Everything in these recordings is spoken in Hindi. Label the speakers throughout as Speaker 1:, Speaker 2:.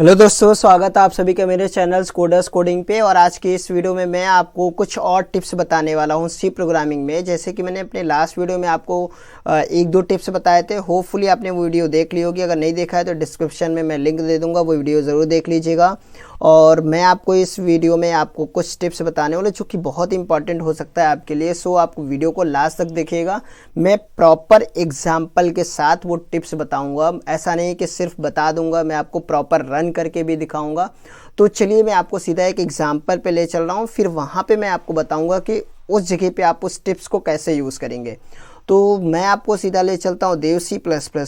Speaker 1: हेलो दोस्तों, स्वागत है आप सभी का मेरे चैनल कोडर्स कोडिंग पे। और आज की इस वीडियो में मैं आपको कुछ और टिप्स बताने वाला हूँ सी प्रोग्रामिंग में। जैसे कि मैंने अपने लास्ट वीडियो में आपको एक दो टिप्स बताए थे। होपफुली आपने वो वीडियो देख ली होगी। अगर नहीं देखा है तो डिस्क्रिप्शन में मैं लिंक दे दूँगा, वो वीडियो ज़रूर देख लीजिएगा। और मैं आपको इस वीडियो में आपको कुछ टिप्स बताने वाले जो कि बहुत इंपॉर्टेंट हो सकता है आपके लिए। सो आप वीडियो को लास्ट तक देखिएगा। मैं प्रॉपर एग्जाम्पल के साथ वो टिप्स बताऊंगा। ऐसा नहीं कि सिर्फ बता दूंगा, मैं आपको प्रॉपर रन करके भी दिखाऊंगा। तो चलिए मैं आपको सीधा एक एग्जाम्पल पे ले चल रहा हूँ, फिर वहाँ पे मैं आपको बताऊंगा कि उस जगह पे आप उस टिप्स को कैसे यूज़ करेंगे। तो मैं आपको सीधा ले चलता हूँ देव C++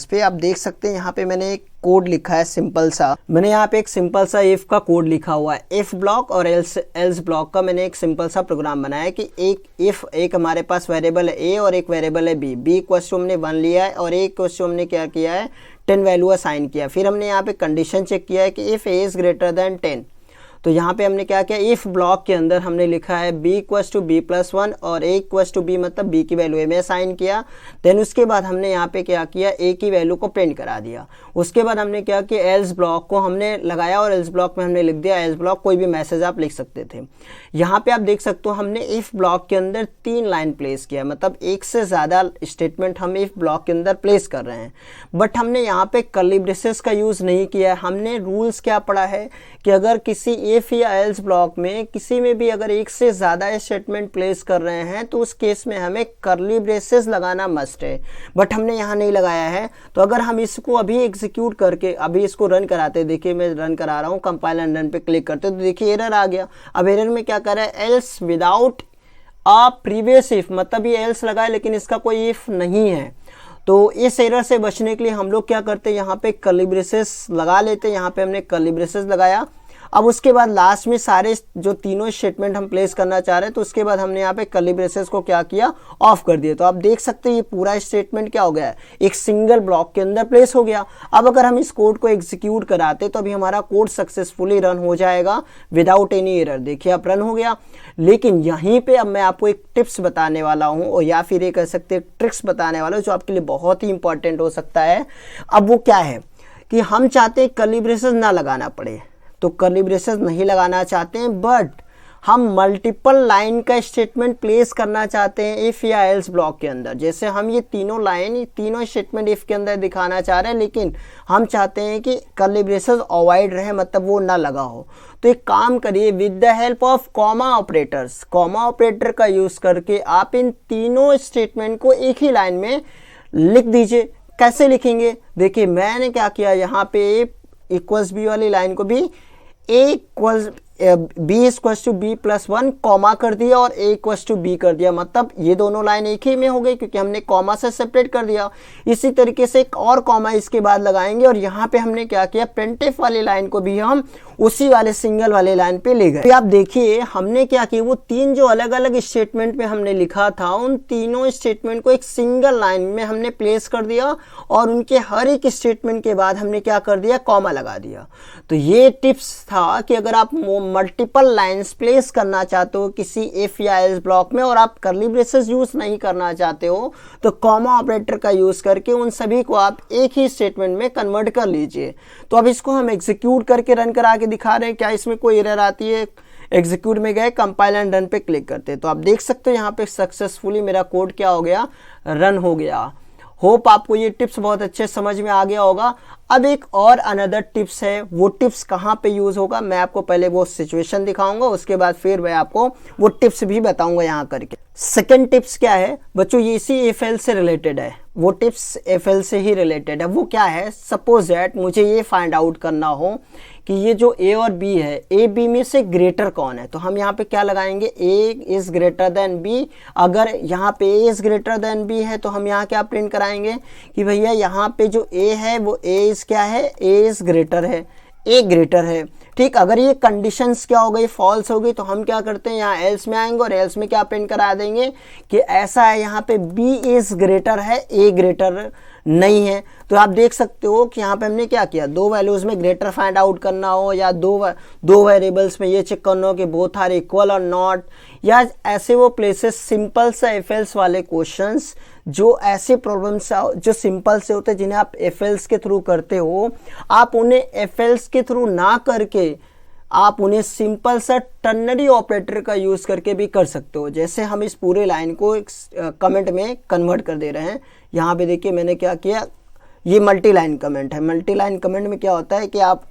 Speaker 1: पे। आप देख सकते हैं यहाँ पे मैंने एक कोड लिखा है सिंपल सा। मैंने यहाँ पे एक सिंपल सा इफ का कोड लिखा हुआ है। इफ ब्लॉक और एल्स ब्लॉक का मैंने एक सिंपल सा प्रोग्राम बनाया है कि एक हमारे पास वेरिएबल है ए और एक वेरिएबल है बी इक्वल हमने 1 लिया है और ए इक्वल हमने क्या किया है 10 वैल्यू असाइन किया। फिर हमने यहाँ पे कंडीशन चेक किया है कि if A is greater than 10। तो यहाँ पे हमने क्या किया, इफ ब्लॉक के अंदर हमने लिखा है b इक्वल बी प्लस 1 और a इक्वल बी, मतलब b की वैल्यू a में असाइन किया। देन उसके बाद हमने यहाँ पे क्या किया, a की वैल्यू को प्रिंट करा दिया। उसके बाद हमने क्या किया, एल्स ब्लॉक को हमने लगाया और एल्स ब्लॉक में हमने लिख दिया एल्स ब्लॉक, कोई भी मैसेज आप लिख सकते थे। यहाँ पे आप देख सकते हो हमने इफ ब्लॉक के अंदर 3 लाइन प्लेस किया, मतलब एक से ज़्यादा स्टेटमेंट हम इफ ब्लॉक के अंदर प्लेस कर रहे हैं। बट हमने यहाँ पे कर्ली ब्रेसेस का यूज़ नहीं किया है। हमने रूल्स क्या पढ़ा है कि अगर किसी इफ या एल्स ब्लॉक में किसी में भी अगर एक से ज़्यादा स्टेटमेंट प्लेस कर रहे हैं तो उस केस में हमें कर्ली ब्रेसेस लगाना मस्ट है। बट हमने यहाँ नहीं लगाया है। तो अगर हम इसको अभी एग्जीक्यूट करके अभी इसको रन कराते, देखिए मैं रन करा रहा हूँ, कंपाइल एंड रन पे क्लिक करते तो देखिए एरर आ गया। अब एरर में क्या कर रहा है, else without a previous if, मतलब ये एल्स लगा है लेकिन इसका कोई इफ नहीं है। तो इस एरर से बचने के लिए हम लोग क्या करते हैं, यहाँ पे कर्ली ब्रेसेस लगा लेते हैं। यहाँ पे हमने कर्ली ब्रेसेस लगाया। अब उसके बाद लास्ट में सारे जो तीनों स्टेटमेंट हम प्लेस करना चाह रहे हैं तो उसके बाद हमने यहाँ पे कर्ली ब्रेसेस को क्या किया, ऑफ कर दिया। तो आप देख सकते हैं ये पूरा स्टेटमेंट क्या हो गया है, एक सिंगल ब्लॉक के अंदर प्लेस हो गया। अब अगर हम इस कोड को एग्जीक्यूट कराते तो अभी हमारा कोड सक्सेसफुली रन हो जाएगा विदाउट एनी एरर। देखिए अब रन हो गया। लेकिन यहीं पे अब मैं आपको एक टिप्स बताने वाला हूँ, और या फिर ये कह सकते हैं ट्रिक्स बताने वाला हूँ जो आपके लिए बहुत ही इंपॉर्टेंट हो सकता है। अब वो क्या है कि हम चाहते हैं कर्ली ब्रेसेस ना लगाना पड़े, तो कर्ली ब्रेसेस नहीं लगाना चाहते हैं, बट हम मल्टीपल लाइन का स्टेटमेंट प्लेस करना चाहते हैं इफ या एल्स ब्लॉक के अंदर। जैसे हम ये तीनों स्टेटमेंट इफ के अंदर दिखाना चाह रहे हैं, लेकिन हम चाहते हैं कि कर्ली ब्रेसेस अवॉइड रहे, मतलब वो ना लगा हो। तो एक काम करिए, with the help of comma operators, comma operator का यूज करके आप इन तीनों स्टेटमेंट को एक ही लाइन में लिख दीजिए। कैसे लिखेंगे, देखिए मैंने क्या किया, यहाँ पे इक्वल्स बी वाली लाइन को भी B equal to B plus 1 comma कर दिया और ए इक्वल टू बी कर दिया, मतलब ये दोनों लाइन एक ही में हो गई क्योंकि हमने कॉमा से सेपरेट कर दिया। इसी तरीके से एक और कॉमा इसके बाद लगाएंगे और यहाँ पे हमने क्या किया, प्रिंटफ वाली लाइन को भी हम उसी वाले सिंगल वाले लाइन पे ले गए। आप देखिए हमने क्या किया, वो तीन जो अलग अलग स्टेटमेंट में हमने लिखा था उन तीनों स्टेटमेंट को एक सिंगल लाइन में हमने प्लेस कर दिया और उनके हर एक स्टेटमेंट के बाद हमने क्या कर दिया, कॉमा लगा दिया। तो ये टिप्स था कि अगर आप मल्टीपल लाइंस प्लेस करना चाहते हो किसी इफ या एल्स ब्लॉक में और आप कर्ली ब्रेसेस यूज नहीं करना चाहते हो तो कॉमा ऑपरेटर का यूज करके उन सभी को आप एक ही स्टेटमेंट में कन्वर्ट कर लीजिए। तो अब इसको हम एग्जीक्यूट करके रन करा के दिखा रहे हैं, क्या इसमें कोई एरर आती है। एग्जीक्यूट में गए, कंपाइल एंड रन पे क्लिक करते हैं तो आप देख सकते हो यहाँ पे सक्सेसफुली मेरा कोड क्या हो गया, रन हो गया। होप आपको ये टिप्स बहुत अच्छे समझ में आ गया होगा। अब एक और अनदर टिप्स है, वो टिप्स कहाँ पे यूज होगा, मैं आपको पहले वो सिचुएशन दिखाऊंगा, उसके बाद फिर मैं आपको वो टिप्स भी बताऊंगा यहाँ करके। सेकंड टिप्स क्या है बच्चों, ये इसी एफएल से रिलेटेड है, वो टिप्स एफएल से ही रिलेटेड है। वो क्या है, सपोज दैट मुझे ये फाइंड आउट करना हो कि ये जो ए और बी है, ए बी में से ग्रेटर कौन है, तो हम यहाँ पे क्या लगाएंगे, ए इज ग्रेटर देन बी। अगर यहाँ पे ए इज ग्रेटर देन बी है तो हम यहाँ क्या प्रिंट कराएंगे कि भैया यहाँ पे जो ए है वो ए इज क्या है, ए इज ग्रेटर है, ए ग्रेटर है। ठीक, अगर ये कंडीशंस क्या हो गई, फॉल्स हो गई, तो हम क्या करते हैं यहाँ एल्स में आएंगे और एल्स में क्या प्रिंट करा देंगे कि ऐसा है यहाँ पे बी इज ग्रेटर है, ए ग्रेटर नहीं है। तो आप देख सकते हो कि यहाँ पे हमने क्या किया, दो वैल्यूज में ग्रेटर फाइंड आउट करना हो या दो वेरिएबल्स में ये चेक करना हो कि बोथ आर इक्वल और नॉट, या ऐसे वो प्लेसेस सिंपल सा एफ एल्स वाले क्वेश्चंस, जो ऐसे प्रॉब्लम्स जो सिंपल से होते हैं जिन्हें आप एफ एल्स के थ्रू करते हो, आप उन्हें एफ एल्स के थ्रू ना करके आप उन्हें सिंपल सा टर्नरी ऑपरेटर का यूज करके भी कर सकते हो। जैसे हम इस पूरे लाइन को एक कमेंट में कन्वर्ट कर दे रहे हैं। यहाँ पे देखिए मैंने क्या किया, ये मल्टी लाइन कमेंट है। मल्टी लाइन कमेंट में क्या होता है कि आप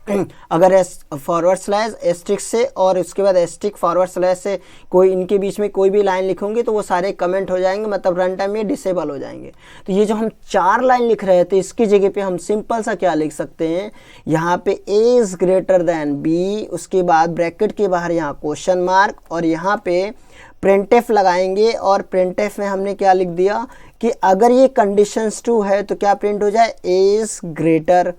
Speaker 1: अगर फॉरवर्ड स्लैश एस्ट्रिक से और उसके बाद एस्ट्रिक फॉरवर्ड स्लैश से कोई इनके बीच में कोई भी लाइन लिखोगे तो वो सारे कमेंट हो जाएंगे, मतलब रन टाइम में डिसेबल हो जाएंगे। तो ये जो हम 4 लाइन लिख रहे थे इसकी जगह पे हम सिंपल सा क्या लिख सकते हैं, यहाँ पे ए इज ग्रेटर देन बी, उसके बाद ब्रैकेट के बाहर यहाँ क्वेश्चन मार्क और यहाँ पे प्रिंटफ लगाएंगे। और प्रिंटफ में हमने क्या लिख दिया कि अगर ये कंडीशंस ट्रू है तो क्या प्रिंट हो जाए, ए इज ग्रेटर,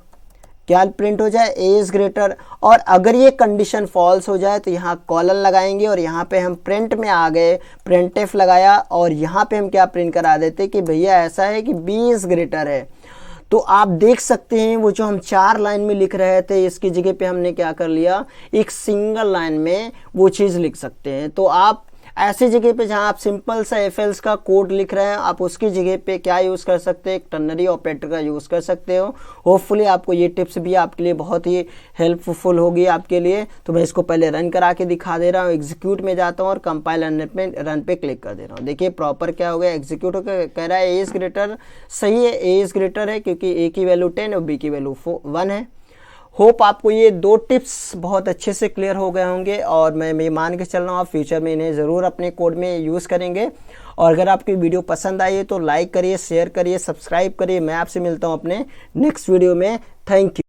Speaker 1: क्या प्रिंट हो जाए, ए इज ग्रेटर। और अगर ये कंडीशन फॉल्स हो जाए तो यहाँ कॉलन लगाएंगे और यहाँ पे हम प्रिंट में आ गए, प्रिंटफ लगाया और यहाँ पे हम क्या प्रिंट करा देते कि भैया ऐसा है कि बी इज ग्रेटर है। तो आप देख सकते हैं वो जो हम 4 लाइन में लिख रहे थे इसकी जगह पे हमने क्या कर लिया, एक सिंगल लाइन में वो चीज़ लिख सकते हैं। तो आप ऐसी जगह पे जहां आप सिंपल सा एफ एल्स का कोड लिख रहे हैं, आप उसकी जगह पे क्या यूज़ कर सकते हैं, एक टर्नरी ऑपरेटर का यूज़ कर सकते हो। होपफुली आपको ये टिप्स भी आपके लिए बहुत ही हेल्पफुल होगी आपके लिए। तो मैं इसको पहले रन करा के दिखा दे रहा हूँ। एग्जीक्यूट में जाता हूँ और कंपाइल रन पे क्लिक कर दे रहा हूँ। देखिए प्रॉपर क्या हो गया, एग्जीक्यूट होकर कह रहा है ए इज ग्रेटर, सही है, ए इज ग्रेटर है क्योंकि ए की वैल्यू 10 और बी की वैल्यू 1 है। होप आपको ये 2 टिप्स बहुत अच्छे से क्लियर हो गए होंगे और मैं मान के चल रहा हूँ आप फ्यूचर में इन्हें ज़रूर अपने कोड में यूज़ करेंगे। और अगर आपकी वीडियो पसंद आई है तो लाइक करिए, शेयर करिए, सब्सक्राइब करिए। मैं आपसे मिलता हूँ अपने नेक्स्ट वीडियो में। Thank you.